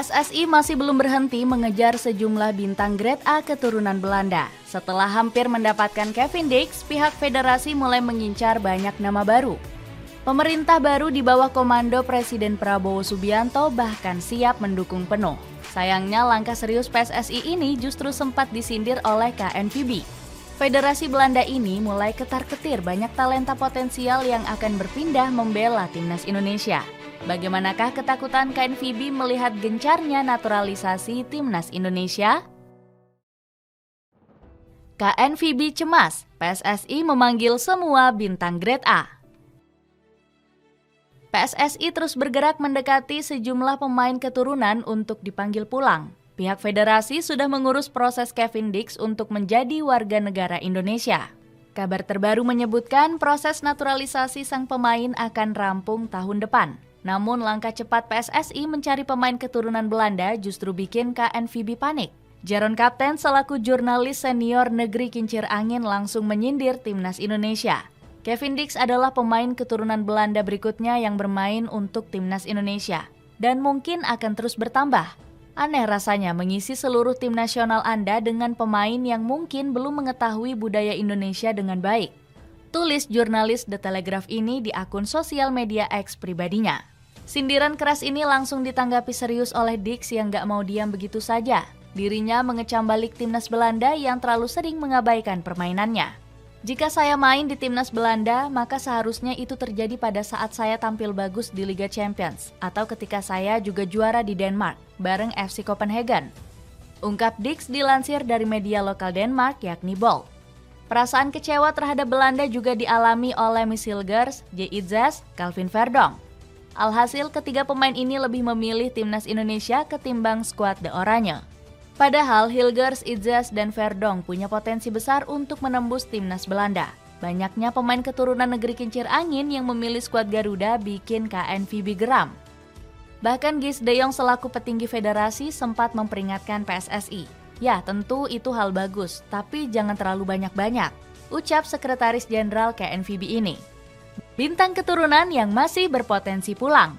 PSSI masih belum berhenti mengejar sejumlah bintang grade A keturunan Belanda. Setelah hampir mendapatkan Kevin Dix, pihak federasi mulai mengincar banyak nama baru. Pemerintah baru di bawah komando Presiden Prabowo Subianto bahkan siap mendukung penuh. Sayangnya langkah serius PSSI ini justru sempat disindir oleh KNVB. Federasi Belanda ini mulai ketar-ketir banyak talenta potensial yang akan berpindah membela timnas Indonesia. Bagaimanakah ketakutan KNVB melihat gencarnya naturalisasi timnas Indonesia? KNVB cemas, PSSI memanggil semua bintang grade A. PSSI terus bergerak mendekati sejumlah pemain keturunan untuk dipanggil pulang. Pihak federasi sudah mengurus proses Kevin Dix untuk menjadi warga negara Indonesia. Kabar terbaru menyebutkan proses naturalisasi sang pemain akan rampung tahun depan. Namun langkah cepat PSSI mencari pemain keturunan Belanda justru bikin KNVB panik. Jaron Kapten selaku jurnalis senior negeri kincir angin langsung menyindir timnas Indonesia. Kevin Dix adalah pemain keturunan Belanda berikutnya yang bermain untuk timnas Indonesia. Dan mungkin akan terus bertambah. Aneh rasanya mengisi seluruh tim nasional Anda dengan pemain yang mungkin belum mengetahui budaya Indonesia dengan baik. Tulis jurnalis The Telegraph ini di akun sosial media X pribadinya. Sindiran keras ini langsung ditanggapi serius oleh Dix yang gak mau diam begitu saja. Dirinya mengecam balik timnas Belanda yang terlalu sering mengabaikan permainannya. Jika saya main di timnas Belanda, maka seharusnya itu terjadi pada saat saya tampil bagus di Liga Champions atau ketika saya juga juara di Denmark bareng FC Copenhagen. Ungkap Dix dilansir dari media lokal Denmark yakni Bold. Perasaan kecewa terhadap Belanda juga dialami oleh Miss Hilgers, J. Itzes, Calvin Verdonk. Alhasil ketiga pemain ini lebih memilih timnas Indonesia ketimbang skuad The Oranje. Padahal Hilgers, Itzes, dan Verdonk punya potensi besar untuk menembus timnas Belanda. Banyaknya pemain keturunan negeri kincir angin yang memilih skuad Garuda bikin KNVB geram. Bahkan Guus de Jong selaku petinggi federasi sempat memperingatkan PSSI. Ya tentu itu hal bagus, tapi jangan terlalu banyak-banyak, ucap Sekretaris Jenderal KNVB ini. Bintang keturunan yang masih berpotensi pulang.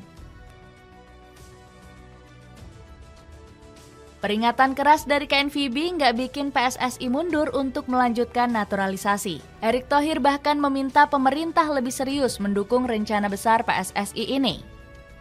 Peringatan keras dari KNVB nggak bikin PSSI mundur untuk melanjutkan naturalisasi. Erick Thohir bahkan meminta pemerintah lebih serius mendukung rencana besar PSSI ini.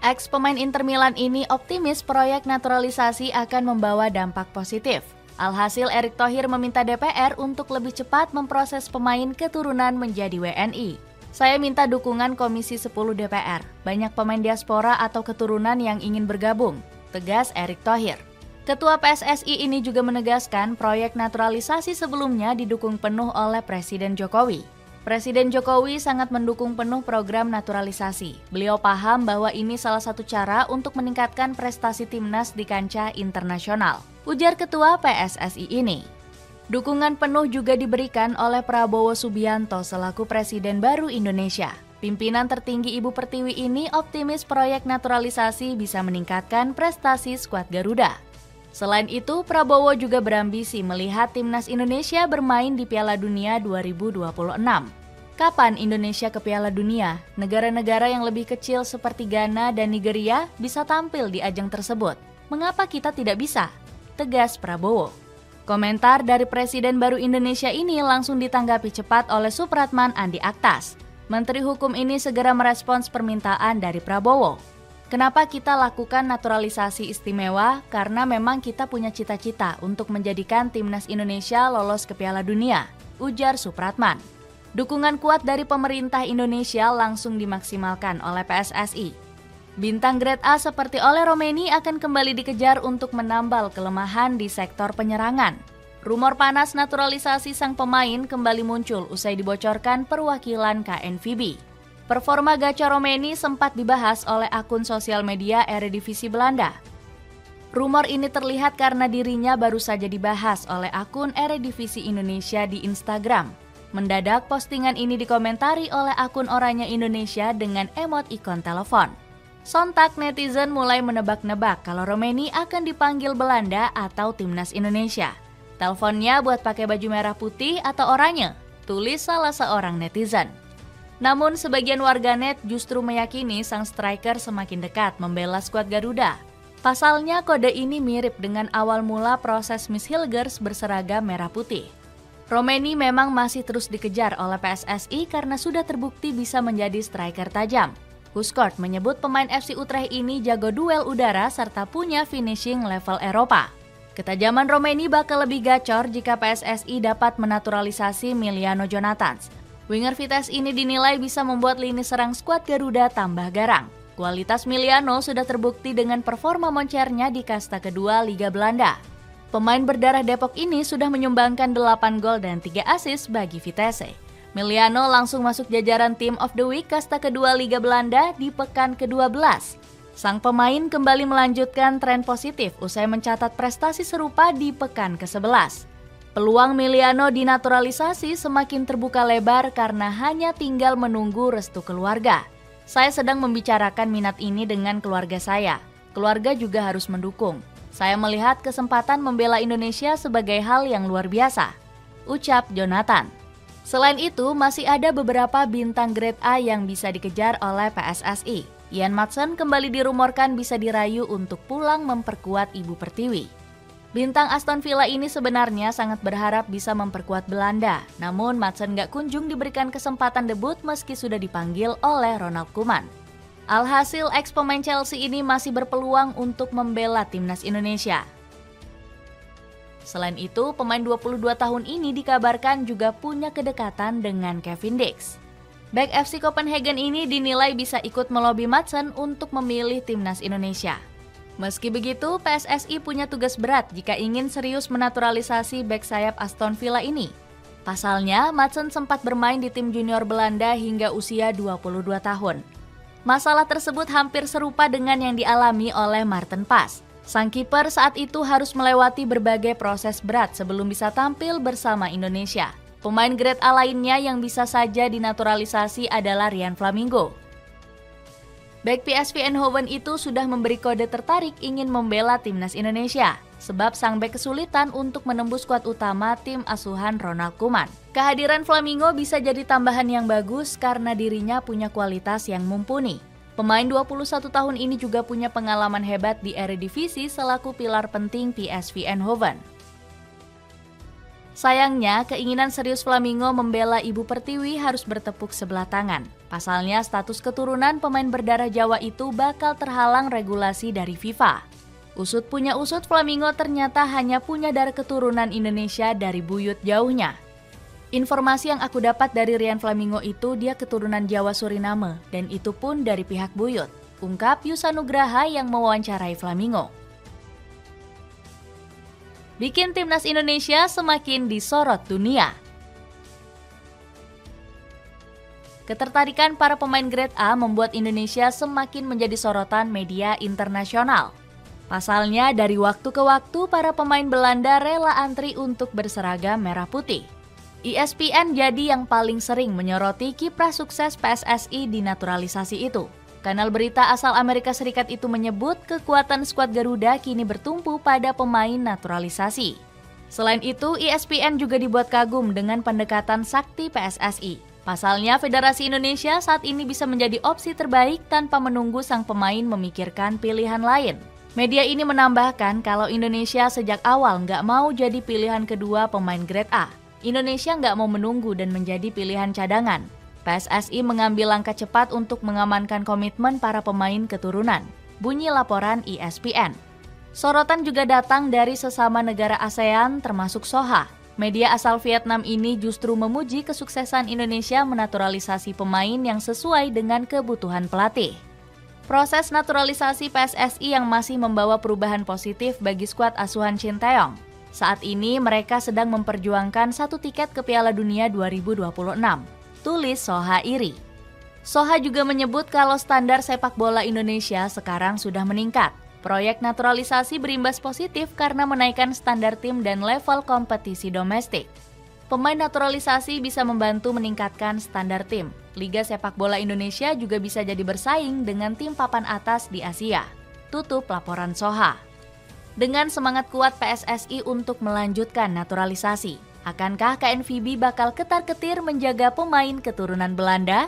Ex pemain Inter Milan ini optimis proyek naturalisasi akan membawa dampak positif. Alhasil Erick Thohir meminta DPR untuk lebih cepat memproses pemain keturunan menjadi WNI. Saya minta dukungan Komisi 10 DPR. Banyak pemain diaspora atau keturunan yang ingin bergabung, tegas Erick Thohir. Ketua PSSI ini juga menegaskan proyek naturalisasi sebelumnya didukung penuh oleh Presiden Jokowi. Presiden Jokowi sangat mendukung penuh program naturalisasi. Beliau paham bahwa ini salah satu cara untuk meningkatkan prestasi timnas di kancah internasional, ujar Ketua PSSI ini. Dukungan penuh juga diberikan oleh Prabowo Subianto selaku Presiden baru Indonesia. Pimpinan tertinggi Ibu Pertiwi ini optimis proyek naturalisasi bisa meningkatkan prestasi skuad Garuda. Selain itu, Prabowo juga berambisi melihat timnas Indonesia bermain di Piala Dunia 2026. Kapan Indonesia ke Piala Dunia? Negara-negara yang lebih kecil seperti Ghana dan Nigeria bisa tampil di ajang tersebut. Mengapa kita tidak bisa? Tegas Prabowo. Komentar dari Presiden baru Indonesia ini langsung ditanggapi cepat oleh Supratman Andi Aktas. Menteri Hukum ini segera merespons permintaan dari Prabowo. Kenapa kita lakukan naturalisasi istimewa? Karena memang kita punya cita-cita untuk menjadikan timnas Indonesia lolos ke Piala Dunia, ujar Supratman. Dukungan kuat dari pemerintah Indonesia langsung dimaksimalkan oleh PSSI. Bintang grade A seperti Ole Romeni akan kembali dikejar untuk menambal kelemahan di sektor penyerangan. Rumor panas naturalisasi sang pemain kembali muncul usai dibocorkan perwakilan KNVB. Performa Gacha Romeni sempat dibahas oleh akun sosial media Eredivisie Belanda. Rumor ini terlihat karena dirinya baru saja dibahas oleh akun Eredivisie Indonesia di Instagram. Mendadak postingan ini dikomentari oleh akun Oranye Indonesia dengan emot ikon telepon. Sontak netizen mulai menebak-nebak kalau Romeni akan dipanggil Belanda atau timnas Indonesia. Teleponnya buat pakai baju merah putih atau oranye, tulis salah seorang netizen. Namun sebagian warganet justru meyakini sang striker semakin dekat membela skuad Garuda. Pasalnya, kode ini mirip dengan awal mula proses Miss Hilgers berseragam merah putih. Romeni memang masih terus dikejar oleh PSSI karena sudah terbukti bisa menjadi striker tajam. Huskort menyebut pemain FC Utrecht ini jago duel udara serta punya finishing level Eropa. Ketajaman Romeni bakal lebih gacor jika PSSI dapat menaturalisasi Miliano Jonathans. Winger Vitesse ini dinilai bisa membuat lini serang skuad Garuda tambah garang. Kualitas Miliano sudah terbukti dengan performa moncernya di kasta kedua Liga Belanda. Pemain berdarah Depok ini sudah menyumbangkan 8 gol dan 3 assist bagi Vitesse. Miliano langsung masuk jajaran Team of the Week kasta kedua Liga Belanda di pekan ke-12. Sang pemain kembali melanjutkan tren positif usai mencatat prestasi serupa di pekan ke-11. Peluang Miliano dinaturalisasi semakin terbuka lebar karena hanya tinggal menunggu restu keluarga. Saya sedang membicarakan minat ini dengan keluarga saya. Keluarga juga harus mendukung. Saya melihat kesempatan membela Indonesia sebagai hal yang luar biasa, ucap Jonathan. Selain itu, masih ada beberapa bintang grade A yang bisa dikejar oleh PSSI. Ian Maatsen kembali dirumorkan bisa dirayu untuk pulang memperkuat Ibu Pertiwi. Bintang Aston Villa ini sebenarnya sangat berharap bisa memperkuat Belanda, namun Maatsen gak kunjung diberikan kesempatan debut meski sudah dipanggil oleh Ronald Koeman. Alhasil, ex-pemain Chelsea ini masih berpeluang untuk membela timnas Indonesia. Selain itu, pemain 22 tahun ini dikabarkan juga punya kedekatan dengan Kevin Dix. Bek FC Copenhagen ini dinilai bisa ikut melobi Maatsen untuk memilih timnas Indonesia. Meski begitu, PSSI punya tugas berat jika ingin serius menaturalisasi bek sayap Aston Villa ini. Pasalnya, Maatsen sempat bermain di tim junior Belanda hingga usia 22 tahun. Masalah tersebut hampir serupa dengan yang dialami oleh Maarten Pas. Sang kiper saat itu harus melewati berbagai proses berat sebelum bisa tampil bersama Indonesia. Pemain grade A lainnya yang bisa saja dinaturalisasi adalah Ryan Flamingo. Bek PSV Eindhoven itu sudah memberi kode tertarik ingin membela timnas Indonesia, sebab sang bek kesulitan untuk menembus skuad utama tim asuhan Ronald Koeman. Kehadiran Flamingo bisa jadi tambahan yang bagus karena dirinya punya kualitas yang mumpuni. Pemain 21 tahun ini juga punya pengalaman hebat di Eredivisie selaku pilar penting PSV Eindhoven. Sayangnya, keinginan serius Flamingo membela Ibu Pertiwi harus bertepuk sebelah tangan. Pasalnya, status keturunan pemain berdarah Jawa itu bakal terhalang regulasi dari FIFA. Usut punya usut, Flamingo ternyata hanya punya darah keturunan Indonesia dari buyut jauhnya. Informasi yang aku dapat dari Ryan Flamingo itu dia keturunan Jawa Suriname, dan itu pun dari pihak buyut, ungkap Yusa Nugraha yang mewawancarai Flamingo. Bikin timnas Indonesia semakin disorot dunia. Ketertarikan para pemain grade A membuat Indonesia semakin menjadi sorotan media internasional. Pasalnya, dari waktu ke waktu para pemain Belanda rela antri untuk berseragam merah putih. ESPN jadi yang paling sering menyoroti kiprah sukses PSSI di naturalisasi itu. Kanal berita asal Amerika Serikat itu menyebut kekuatan skuad Garuda kini bertumpu pada pemain naturalisasi. Selain itu, ESPN juga dibuat kagum dengan pendekatan sakti PSSI. Pasalnya, Federasi Indonesia saat ini bisa menjadi opsi terbaik tanpa menunggu sang pemain memikirkan pilihan lain. Media ini menambahkan kalau Indonesia sejak awal nggak mau jadi pilihan kedua pemain grade A. Indonesia nggak mau menunggu dan menjadi pilihan cadangan. PSSI mengambil langkah cepat untuk mengamankan komitmen para pemain keturunan, bunyi laporan ESPN. Sorotan juga datang dari sesama negara ASEAN termasuk Soha. Media asal Vietnam ini justru memuji kesuksesan Indonesia menaturalisasi pemain yang sesuai dengan kebutuhan pelatih. Proses naturalisasi PSSI yang masih membawa perubahan positif bagi skuad asuhan Shin Taeyong. Saat ini mereka sedang memperjuangkan satu tiket ke Piala Dunia 2026. Tulis Soha Iri. Soha juga menyebut kalau standar sepak bola Indonesia sekarang sudah meningkat. Proyek naturalisasi berimbas positif karena menaikkan standar tim dan level kompetisi domestik. Pemain naturalisasi bisa membantu meningkatkan standar tim. Liga sepak bola Indonesia juga bisa jadi bersaing dengan tim papan atas di Asia. Tutup laporan Soha. Dengan semangat kuat PSSI untuk melanjutkan naturalisasi, akankah KNVB bakal ketar-ketir menjaga pemain keturunan Belanda?